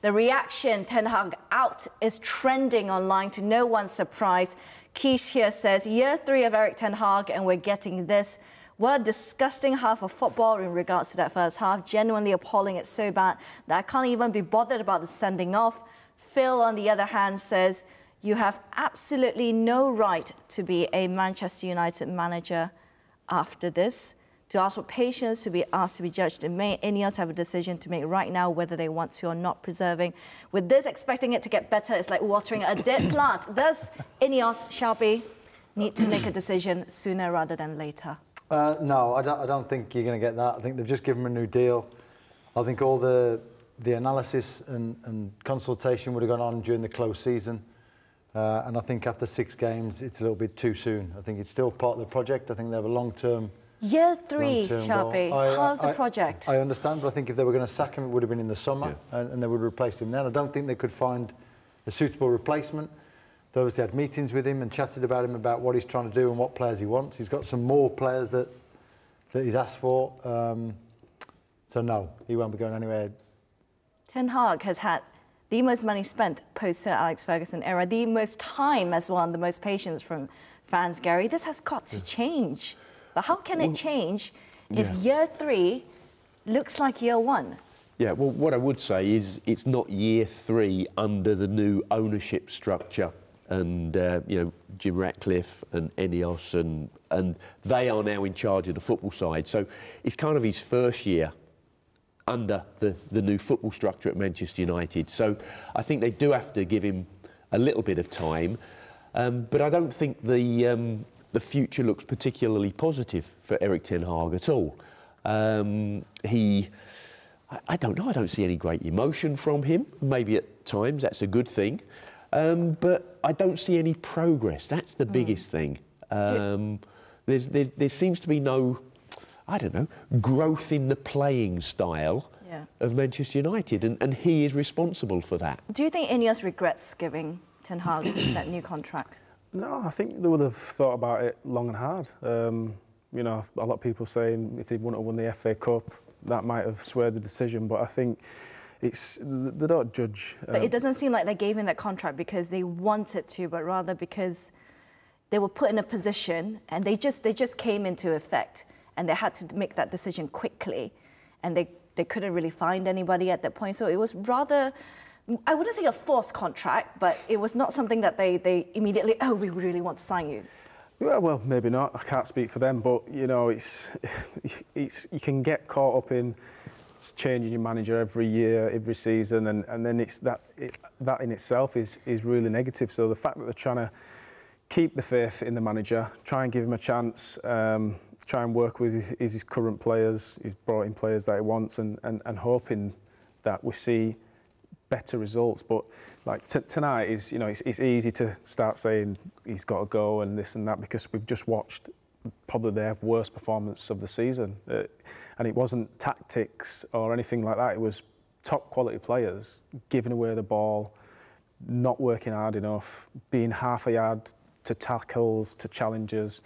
The reaction, Ten Hag out, is trending online to no one's surprise. Keish here says, year 3 of Erik Ten Hag and we're getting this. What a disgusting half of football in regards to that first half. Genuinely appalling. It's so bad that I can't even be bothered about the sending off. Phil, on the other hand, says, you have absolutely no right to be a Manchester United manager after this. To ask for patience, to be asked to be judged in May. Ineos have a decision to make right now whether they want to or not preserving. With this, expecting it to get better is like watering a dead plant. Does Ineos, Sharpie, need to make a decision sooner rather than later? No, I don't think you're going to get that. I think they've just given him a new deal. I think all the analysis and consultation would have gone on during the close season. And I think after 6 games, it's a little bit too soon. I think it's still part of the project. I think they have a long-term... Year 3, Sharpie, part of the project. I understand, but I think if they were going to sack him, it would have been in the summer, and they would have replaced him then. I don't think they could find a suitable replacement. They obviously had meetings with him and chatted about him, about what he's trying to do and what players he wants. He's got some more players that he's asked for. So no, he won't be going anywhere. Ten Hag has had the most money spent post Sir Alex Ferguson era, the most time as well, and the most patience from fans, Gary. This has got to change. But how can it change if year 3 looks like year 1? Yeah, well, what I would say is it's not year 3 under the new ownership structure. And, you know, Jim Ratcliffe and Ineos, and they are now in charge of the football side. So it's kind of his first year under the new football structure at Manchester United. So I think they do have to give him a little bit of time. But I don't think the future looks particularly positive for Erik Ten Hag at all. I don't know, I don't see any great emotion from him. Maybe at times that's a good thing. But I don't see any progress. That's the biggest thing. There seems to be no, I don't know, growth in the playing style of Manchester United, and he is responsible for that. Do you think Ineos regrets giving Ten Hag that new contract? No, I think they would have thought about it long and hard. You know, a lot of people saying if they wouldn't have won the FA Cup, that might have swayed the decision. But I think they don't judge. But it doesn't seem like they gave him that contract because they wanted to, but rather because they were put in a position and they just came into effect and they had to make that decision quickly, and they couldn't really find anybody at that point. So it was rather, I wouldn't say a forced contract, but it was not something that they immediately, oh, we really want to sign you. Well, maybe not. I can't speak for them, but you know, you can get caught up in changing your manager every year, every season, and then it's that in itself is really negative. So the fact that they're trying to keep the faith in the manager, try and give him a chance, try and work with his current players, he's brought in players that he wants, and hoping that we see better results. But like tonight is, you know, it's easy to start saying he's got to go and this and that because we've just watched probably their worst performance of the season, and it wasn't tactics or anything like that. It was top quality players giving away the ball, not working hard enough, being half a yard to tackles, to challenges,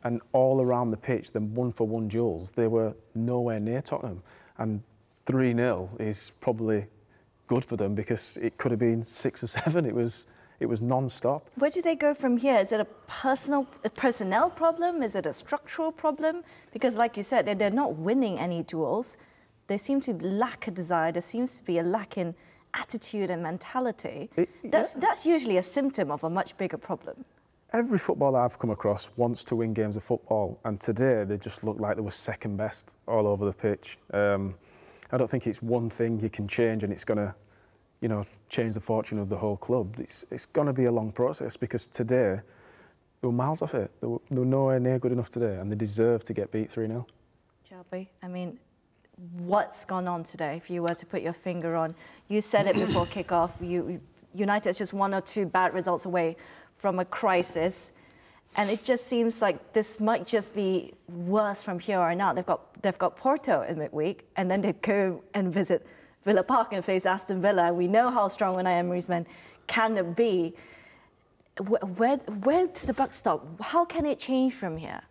and all around the pitch, the one-for-one duels, they were nowhere near Tottenham. And 3-0 is probably good for them because it could have been 6 or 7. It was non-stop. Where do they go from here? Is it a personnel problem? Is it a structural problem? Because like you said, they're not winning any duels. They seem to lack a desire. There seems to be a lack in attitude and mentality. That's usually a symptom of a much bigger problem. Every footballer I've come across wants to win games of football, and today they just looked like they were second best all over the pitch. I don't think it's one thing you can change and it's going to, you know, change the fortune of the whole club. It's going to be a long process because today they were miles off it. They were nowhere near good enough today, and they deserve to get beat 3-0. Shelby, I mean, what's gone on today? If you were to put your finger on, you said it before kickoff. United's just 1 or 2 bad results away from a crisis, and it just seems like this might just be worse from here on out. They've got Porto in midweek, and then they go and visit Villa Park and face Aston Villa. We know how strong Unai Emery's men can be. Where does the buck stop? How can it change from here?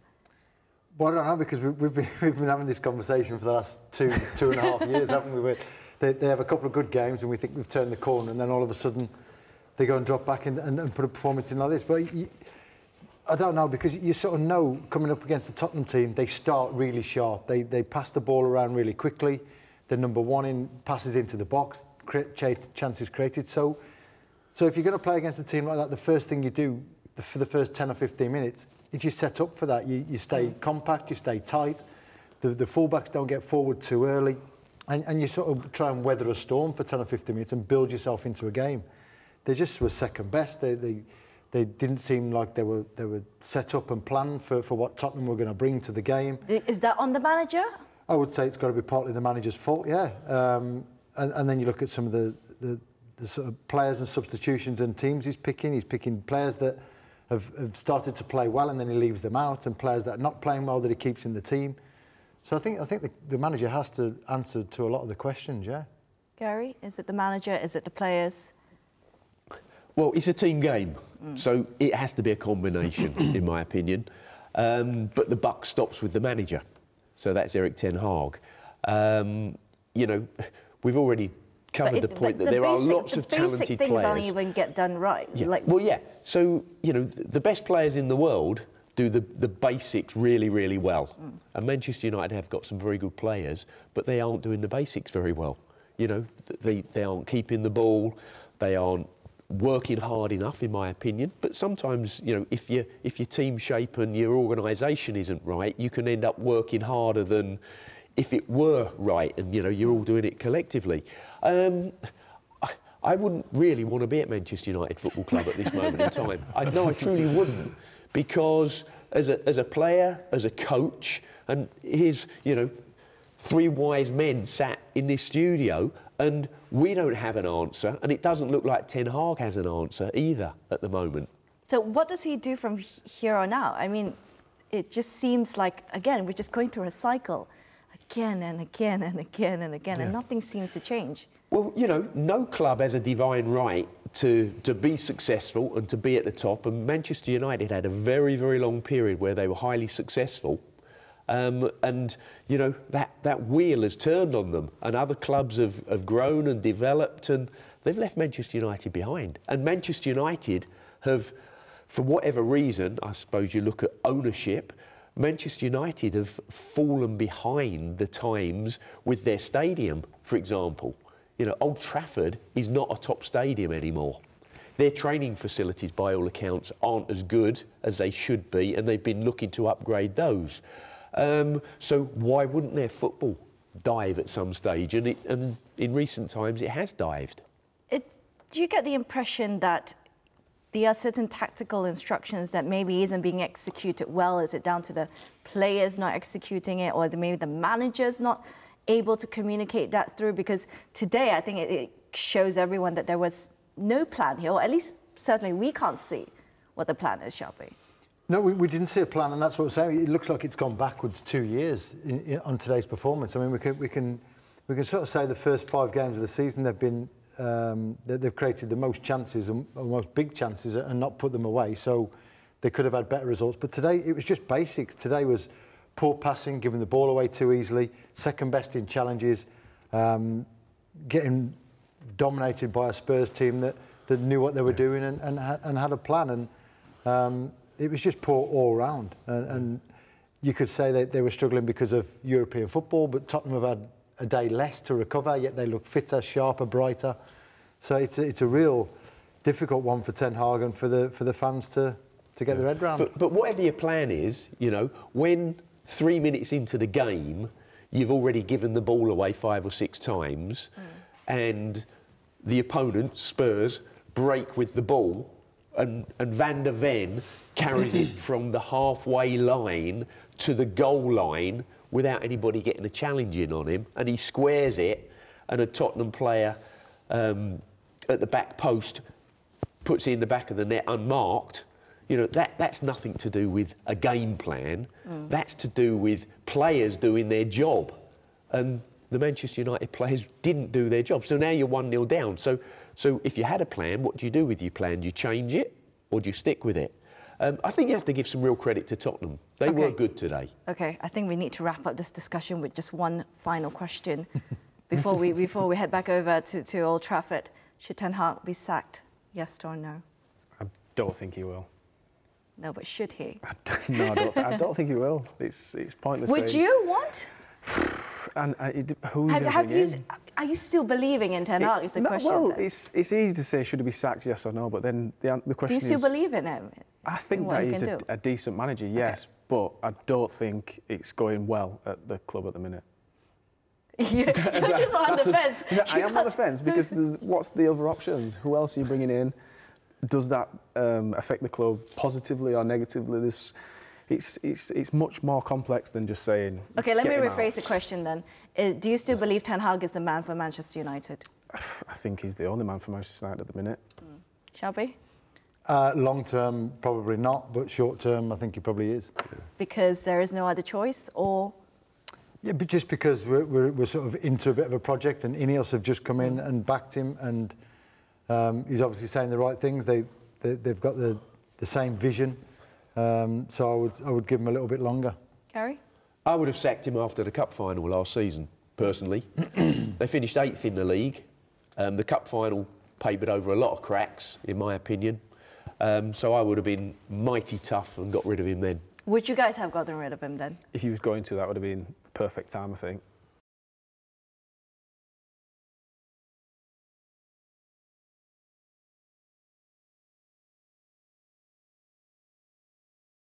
Well, I don't know, because we've been having this conversation for the last two and a half years, haven't we? they have a couple of good games and we think we've turned the corner, and then all of a sudden they go and drop back and put a performance in like this. But I don't know, because you sort of know coming up against the Tottenham team, they start really sharp. They pass the ball around really quickly. They're number one in passes into the box, chances created. So if you're going to play against a team like that, the first thing you do for the first 10 or 15 minutes is you set up for that. You stay compact, you stay tight. The fullbacks don't get forward too early. And you sort of try and weather a storm for 10 or 15 minutes and build yourself into a game. They just were second best. They didn't seem like they were set up and planned for what Tottenham were going to bring to the game. Is that on the manager? I would say it's got to be partly the manager's fault, yeah. And then you look at some of the sort of players and substitutions and teams he's picking. He's picking players that have started to play well and then he leaves them out, and players that are not playing well that he keeps in the team. So I think the manager has to answer to a lot of the questions, yeah. Gary, is it the manager? Is it the players? Well, it's a team game, so it has to be a combination, in my opinion. But the buck stops with the manager, so that's Erik ten Hag. You know, we've already covered the point that there are lots of talented players. The basic things don't even get done right. Yeah. Well, yeah. So, you know, the best players in the world do the basics really, really well. And Manchester United have got some very good players, but they aren't doing the basics very well. You know, they aren't keeping the ball, they aren't working hard enough, in my opinion. But sometimes, you know, if your team shape and your organisation isn't right, you can end up working harder than if it were right, and you know you're all doing it collectively. I wouldn't really want to be at Manchester United Football Club at this moment in time. I truly wouldn't, because as a player, as a coach, and here's, you know, three wise men sat in this studio, and we don't have an answer, and it doesn't look like Ten Hag has an answer either at the moment. So what does he do from here on out? I mean, it just seems like, again, we're just going through a cycle, again and again and again and again, and nothing seems to change. Well, you know, no club has a divine right to be successful and to be at the top, and Manchester United had a very, very long period where they were highly successful. And, you know, that wheel has turned on them, and other clubs have grown and developed, and they've left Manchester United behind. And Manchester United have, for whatever reason, I suppose you look at ownership, Manchester United have fallen behind the times with their stadium, for example. You know, Old Trafford is not a top stadium anymore. Their training facilities, by all accounts, aren't as good as they should be, and they've been looking to upgrade those. So why wouldn't their football dive at some stage? And in recent times, it has dived. Do you get the impression that there are certain tactical instructions that maybe isn't being executed well? Is it down to the players not executing it, or maybe the managers not able to communicate that through? Because today, I think it shows everyone that there was no plan here, or at least certainly we can't see what the plan is, shall we? No, we didn't see a plan, and that's what we're saying. It looks like it's gone backwards 2 years on today's performance. I mean, we can sort of say the first 5 games of the season they've created the most chances and most big chances and not put them away. So they could have had better results. But today it was just basics. Today was poor passing, giving the ball away too easily, second best in challenges, getting dominated by a Spurs team that knew what they were doing and had a plan. And it was just poor all round, and you could say that they were struggling because of European football, but Tottenham have had a day less to recover, yet they look fitter, sharper, brighter. So it's a real difficult one for Ten Hag and for the fans to get their head round. But whatever your plan is, you know, when 3 minutes into the game, you've already given the ball away 5 or 6 times, and the opponent, Spurs, break with the ball, and Van der Ven carries it from the halfway line to the goal line without anybody getting a challenge in on him, and he squares it, and a Tottenham player at the back post puts it in the back of the net unmarked. You know, that's nothing to do with a game plan. That's to do with players doing their job, and the Manchester United players didn't do their job. So now you're 1-0 down. So if you had a plan, what do you do with your plan? Do you change it or do you stick with it? I think you have to give some real credit to Tottenham. They were good today. OK, I think we need to wrap up this discussion with just one final question. before we head back over to Old Trafford. Should Ten Hag be sacked? Yes or no? I don't think he will. No, but should he? No, I don't think he will. It's pointless. Would you want? And who are you still believing in Ten Hag? Is the question? Well, then? it's easy to say should he be sacked, yes or no, but then the question is... Do you still believe in him? I think that he's a decent manager, yes, but I don't think it's going well at the club at the minute. You're just on the fence. I am on the fence because what's the other options? Who else are you bringing in? Does that affect the club positively or negatively? It's much more complex than just saying. Okay, let me rephrase the question then. Do you still believe Ten Hag is the man for Manchester United? I think he's the only man for Manchester United at the minute. Shall we? Long term, probably not, but short term, I think he probably is. Because there is no other choice, or? Yeah, but just because we're sort of into a bit of a project, and Ineos have just come in and backed him, and he's obviously saying the right things. They've got the same vision, so I would give him a little bit longer. Kerry? I would have sacked him after the cup final last season, personally. They finished 8th in the league. The cup final papered over a lot of cracks, in my opinion. So I would have been mighty tough and got rid of him then. Would you guys have gotten rid of him then? If he was going to, that would have been perfect time, I think.